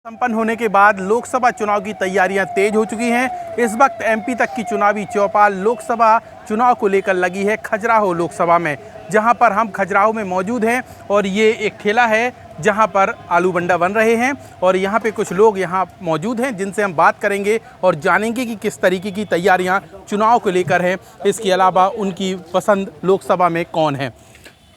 संपन्न होने के बाद लोकसभा चुनाव की तैयारियां तेज हो चुकी हैं। इस वक्त एमपी तक की चुनावी चौपाल लोकसभा चुनाव को लेकर लगी है खजुराहो लोकसभा में, जहां पर हम खजुराहो में मौजूद हैं और ये एक ठेला है जहां पर आलू बंडा बन रहे हैं और यहां पे कुछ लोग यहां मौजूद हैं जिनसे हम बात करेंगे और जानेंगे कि किस तरीके की तैयारियां चुनाव को लेकर हैं। इसके अलावा उनकी पसंद लोकसभा में कौन है।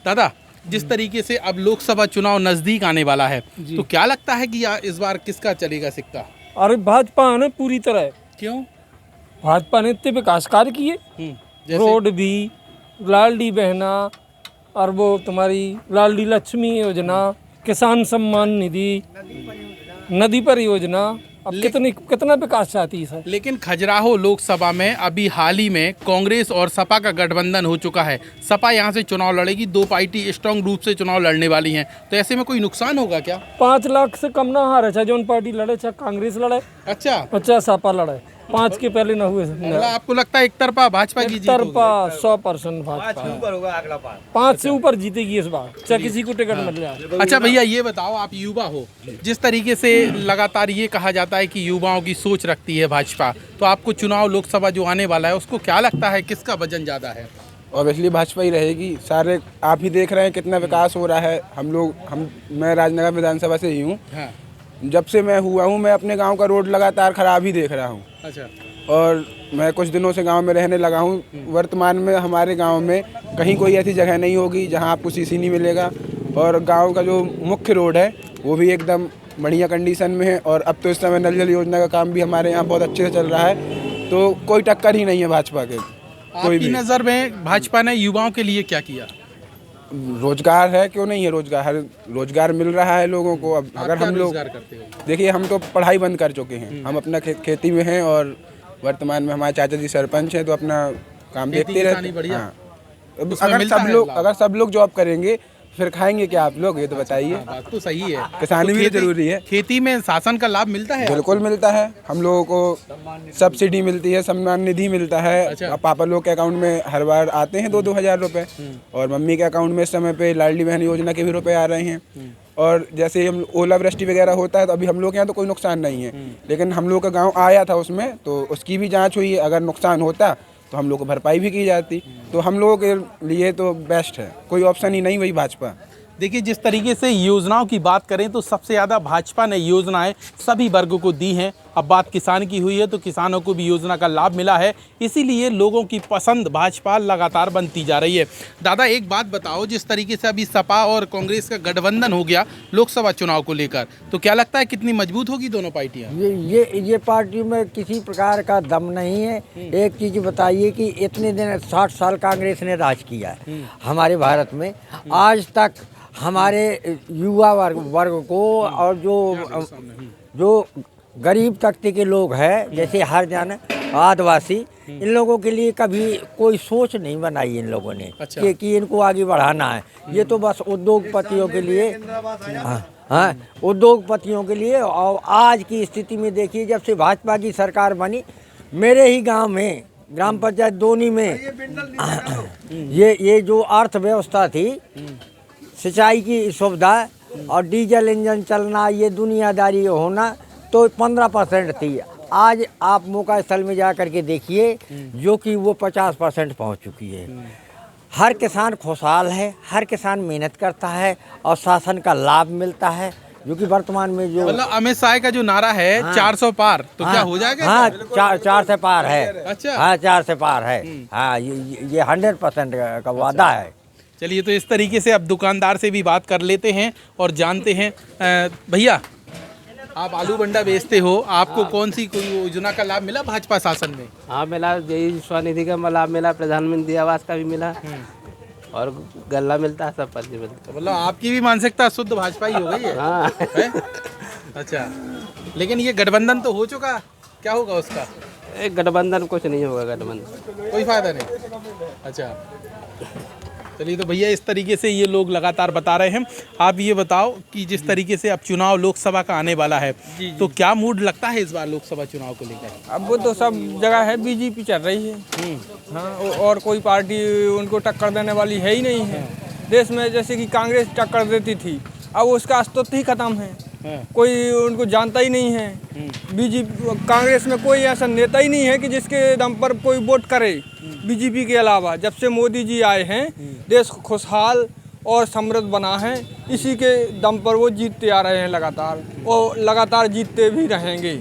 दादा, जिस तरीके से अब लोकसभा चुनाव नजदीक आने वाला है तो क्या लगता है कि इस बार किसका चलेगा सिक्का? अरे भाजपा ने पूरी तरह। क्यों? भाजपा ने इतने विकास कार्य किए, रोड भी, लाडली बहना और वो तुम्हारी लाडली लक्ष्मी योजना, किसान सम्मान निधि, नदी पर योजना, अब कितना विकास चाहती है सर। लेकिन खजुराहो लोकसभा में अभी हाल ही में कांग्रेस और सपा का गठबंधन हो चुका है। सपा यहां से चुनाव लड़ेगी, दो पार्टी स्ट्रांग रूप से चुनाव लड़ने वाली हैं, तो ऐसे में कोई नुकसान होगा क्या? 5 लाख से कम ना हारे, चाहे जोन पार्टी लड़े, चाहे कांग्रेस लड़े, अच्छा सपा लड़े, 5 के पहले न हुए। मतलब आपको लगता है एक तरफा भाजपा की जीत होगी? 100% भाजपा 5 से ऊपर जीतेगी इस बार, चाहे किसी को टिकट मिल जाए। अच्छा भैया, ये बताओ, आप युवा हो, जिस तरीके से लगातार ये कहा जाता है कि युवाओं की सोच रखती है भाजपा, तो आपको चुनाव लोकसभा जो आने वाला है उसको क्या लगता है किसका वजन ज्यादा है? ऑब्वियसली भाजपा ही रहेगी। सारे आप ही देख रहे हैं कितना विकास हो रहा है। मैं राजनगर विधानसभा से ही हूँ। हाँ। जब से मैं हुआ हूँ मैं अपने गांव का रोड लगातार खराब ही देख रहा हूँ। अच्छा। और मैं कुछ दिनों से गांव में रहने लगा हूँ। वर्तमान में हमारे गांव में कहीं कोई ऐसी जगह नहीं होगी जहां आपको सीसी नहीं मिलेगा, और गांव का जो मुख्य रोड है वो भी एकदम बढ़िया कंडीशन में है। और अब तो इस समय नल जल योजना का काम भी हमारे यहाँ बहुत अच्छे से चल रहा है, तो कोई टक्कर ही नहीं है भाजपा के। आपकी नज़र में भाजपा ने युवाओं के लिए क्या किया? रोजगार है, क्यों नहीं है रोजगार मिल रहा है लोगों को। अब अगर हम लोग देखिए, हम तो पढ़ाई बंद कर चुके हैं, हम अपना खेती में हैं और वर्तमान में हमारे चाचा जी सरपंच हैं, तो अपना काम देखते रहते हैं। हाँ। अगर सब लोग जॉब करेंगे फिर खाएंगे क्या आप लोग, ये तो बताइए। बात तो सही है, किसानी भी जरूरी है। खेती में शासन का लाभ मिलता है? बिल्कुल मिलता है। हम लोगों को सब्सिडी मिलती है, सम्मान निधि मिलता है। अच्छा। पापा लोग के अकाउंट में हर बार आते हैं 2-2 हज़ार रुपए, और मम्मी के अकाउंट में इस समय पे लाडली बहन योजना के भी रुपए आ रहे हैं। और जैसे हम ओलावृष्टि वगैरह होता है तो अभी हम लोग के यहाँ तो कोई नुकसान नहीं है, लेकिन हम लोग का गाँव आया था उसमें, तो उसकी भी जाँच हुई है। अगर नुकसान होता तो हम लोग को भरपाई भी की जाती, तो हम लोगों के लिए तो बेस्ट है, कोई ऑप्शन ही नहीं, वही भाजपा। देखिए, जिस तरीके से योजनाओं की बात करें तो सबसे ज़्यादा भाजपा ने योजनाएं सभी वर्गों को दी हैं। अब बात किसान की हुई है तो किसानों को भी योजना का लाभ मिला है, इसीलिए लोगों की पसंद भाजपा लगातार बनती जा रही है। दादा, एक बात बताओ, जिस तरीके से अभी सपा और कांग्रेस का गठबंधन हो गया लोकसभा चुनाव को लेकर, तो क्या लगता है कितनी मजबूत होगी दोनों पार्टियाँ? ये पार्टी में किसी प्रकार का दम नहीं है। एक चीज़ बताइए कि इतने दिन 60 साल कांग्रेस ने राज किया है हमारे भारत में, आज तक हमारे युवा वर्ग को और जो गरीब तबके के लोग हैं, जैसे हरिजन, आदिवासी, इन लोगों के लिए कभी कोई सोच नहीं बनाई इन लोगों ने। अच्छा। कि इनको आगे बढ़ाना है। ये तो बस उद्योगपतियों के लिए, हाँ, उद्योगपतियों के लिए। और आज की स्थिति में देखिए, जब से भाजपा की सरकार बनी, मेरे ही गांव में ग्राम पंचायत दोनी में ये जो अर्थव्यवस्था थी, सिंचाई की सुविधा और डीजल इंजन चलना, ये दुनियादारी होना, तो 15% थी। आज आप मौका स्थल में जा कर के देखिए, जो कि वो 50% पहुंच चुकी है। हर किसान खुशहाल है, हर किसान मेहनत करता है और शासन का लाभ मिलता है, जो कि वर्तमान में जो मतलब अमित शाह का जो नारा है, हाँ, 400 पार, तो क्या हो जाएगा? हाँ, 4 से पार है। अच्छा। हाँ, 4 से पार है। हाँ, ये 100% का वादा है। चलिए, तो इस तरीके से अब दुकानदार से भी बात कर लेते हैं और जानते हैं। भैया, आप आलू बंडा बेचते हो, आपको कौन सी कोई योजना का लाभ मिला भाजपा शासन में? हाँ, मिला। यही स्वनिधि का लाभ मिला, प्रधानमंत्री आवास का भी मिला, और गल्ला मिलता है, सब पर मिलता है। मतलब आपकी भी मानसिकता शुद्ध भाजपा ही हो गई है? हाँ। है? अच्छा, लेकिन ये गठबंधन तो हो चुका, क्या होगा उसका? एक गठबंधन कुछ नहीं होगा, गठबंधन कोई फायदा नहीं। अच्छा, चलिए, तो भैया इस तरीके से ये लोग लगातार बता रहे हैं। आप ये बताओ कि जिस तरीके से अब चुनाव लोकसभा का आने वाला है, तो क्या मूड लगता है इस बार लोकसभा चुनाव को लेकर? अब वो तो सब जगह है, बीजेपी चल रही है। हाँ, और कोई पार्टी उनको टक्कर देने वाली है ही नहीं है। देश में जैसे कि कांग्रेस टक्कर देती थी, अब उसका अस्तित्व ही खत्म है। कोई उनको जानता ही नहीं है। बीजेपी कांग्रेस में कोई ऐसा नेता ही नहीं है कि जिसके दम पर कोई वोट करे बीजेपी के अलावा। जब से मोदी जी आए हैं देश खुशहाल और समृद्ध बना है, इसी के दम पर वो जीतते आ रहे हैं लगातार, और लगातार जीतते भी रहेंगे।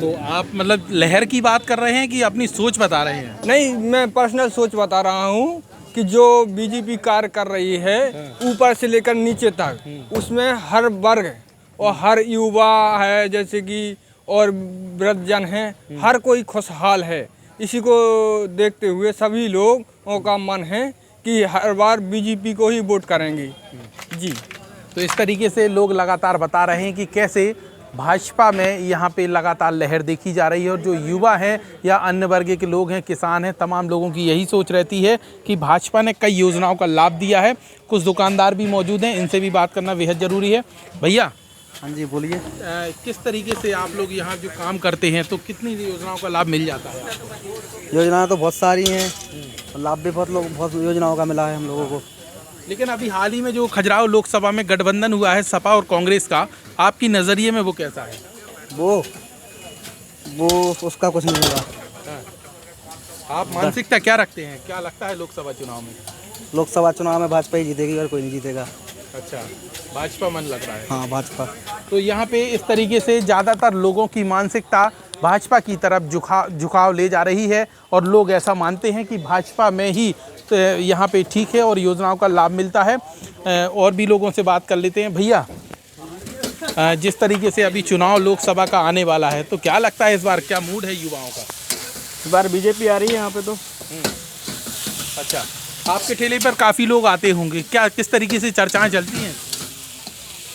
तो आप मतलब लहर की बात कर रहे हैं कि अपनी सोच बता रहे हैं? नहीं, मैं पर्सनल सोच बता रहा हूँ कि जो बीजेपी कार्य कर रही है ऊपर से लेकर नीचे तक, उसमें हर वर्ग और हर युवा है जैसे कि और वृद्धजन हैं, हर कोई खुशहाल है। इसी को देखते हुए सभी लोगों का मन है कि हर बार बीजेपी को ही वोट करेंगे जी। तो इस तरीके से लोग लगातार बता रहे हैं कि कैसे भाजपा में यहाँ पे लगातार लहर देखी जा रही है, और जो युवा हैं या अन्य वर्ग के लोग हैं, किसान हैं, तमाम लोगों की यही सोच रहती है कि भाजपा ने कई योजनाओं का लाभ दिया है। कुछ दुकानदार भी मौजूद हैं, इनसे भी बात करना बेहद ज़रूरी है। भैया, हाँ जी बोलिए। किस तरीके से आप लोग यहाँ जो काम करते हैं तो कितनी योजनाओं का लाभ मिल जाता है? योजनाएं तो बहुत सारी हैं, लाभ भी बहुत योजनाओं का मिला है हम लोगों को। लेकिन अभी हाल ही में जो खजुराहो लोकसभा में गठबंधन हुआ है सपा और कांग्रेस का, आपकी नज़रिए में वो कैसा है? वो उसका कुछ नहीं होगा। आप मानसिकता क्या रखते हैं, क्या लगता है लोकसभा चुनाव में? लोकसभा चुनाव में भाजपा ही जीतेगी और कोई नहीं जीतेगा। अच्छा, भाजपा मन लग रहा है। हाँ भाजपा। तो यहाँ पे इस तरीके से ज़्यादातर लोगों की मानसिकता भाजपा की तरफ झुकाव ले जा रही है, और लोग ऐसा मानते हैं कि भाजपा में ही यहाँ पे ठीक है और योजनाओं का लाभ मिलता है। और भी लोगों से बात कर लेते हैं। भैया, जिस तरीके से अभी चुनाव लोकसभा का आने वाला है, तो क्या लगता है इस बार क्या मूड है युवाओं का? इस बार बीजेपी आ रही है यहाँ पे तो। अच्छा, आपके ठेले पर काफ़ी लोग आते होंगे, क्या किस तरीके से चर्चाएं चलती हैं?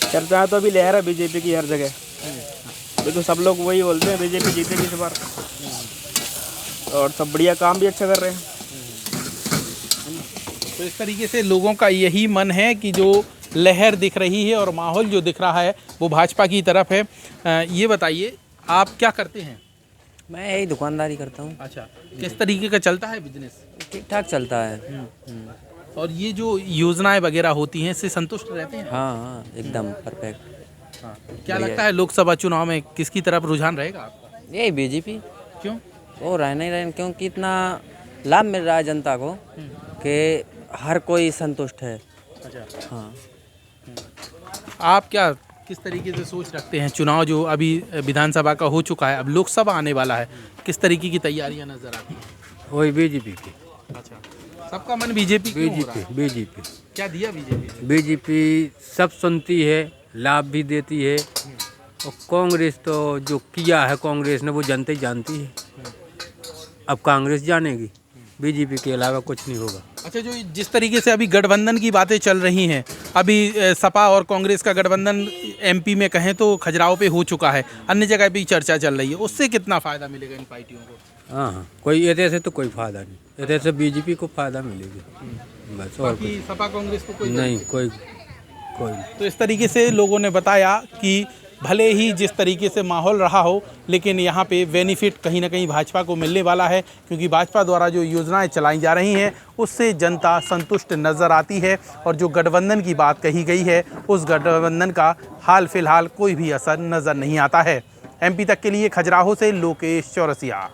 चर्चा तो अभी लहर है बीजेपी की हर जगह। अभी तो सब लोग वही बोलते हैं बीजेपी जीतेगी इस बार, और सब बढ़िया काम भी अच्छा कर रहे हैं। तो इस तरीके से लोगों का यही मन है कि जो लहर दिख रही है और माहौल जो दिख रहा है वो भाजपा की तरफ है। ये बताइए, आप क्या करते हैं? मैं यही दुकानदारी करता हूँ। अच्छा, किस तरीके का चलता है बिजनेस? ठीक ठाक चलता है। और ये जो योजनाएं वगैरह होती हैं इससे संतुष्ट रहते हैं? हाँ हाँ, एकदम परफेक्ट। हाँ। क्या लगता है लोकसभा चुनाव में किसकी तरफ रुझान रहेगा आपका? यही बीजेपी। क्यों? वो रहना ही रहना, क्योंकि इतना लाभ मिल रहा है जनता को कि हर कोई संतुष्ट है। अच्छा, हाँ। आप क्या किस तरीके से सोच रखते हैं? चुनाव जो अभी विधानसभा का हो चुका है, अब लोकसभा आने वाला है, किस तरीके की तैयारियां नजर आती हैं? वही बीजेपी की। अच्छा, सबका मन बीजेपी क्यों हो रहा है? बीजेपी क्या दिया बीजेपी? बीजेपी सब सुनती है, लाभ भी देती है, और कांग्रेस तो जो किया है कांग्रेस ने वो जनता ही जानती है। अब कांग्रेस जानेगी, बीजेपी के अलावा कुछ नहीं होगा। अच्छा, जो जिस तरीके से अभी गठबंधन की बातें चल रही हैं, अभी सपा और कांग्रेस का गठबंधन एमपी में कहें तो खजुराहो पे हो चुका है, अन्य जगह भी चर्चा चल रही है, उससे कितना फ़ायदा मिलेगा इन पार्टियों को? हाँ, कोई ऐसे तो कोई फायदा नहीं, ऐसे बीजेपी को फायदा मिलेगी बस, और बाकी सपा कांग्रेस को कोई नहीं। कोई तो इस तरीके से लोगों ने बताया कि भले ही जिस तरीके से माहौल रहा हो, लेकिन यहाँ पे बेनिफिट कहीं ना कहीं भाजपा को मिलने वाला है, क्योंकि भाजपा द्वारा जो योजनाएं चलाई जा रही हैं उससे जनता संतुष्ट नज़र आती है, और जो गठबंधन की बात कही गई है उस गठबंधन का हाल फिलहाल कोई भी असर नज़र नहीं आता है। एमपी तक के लिए खजुराहो से लोकेश चौरसिया।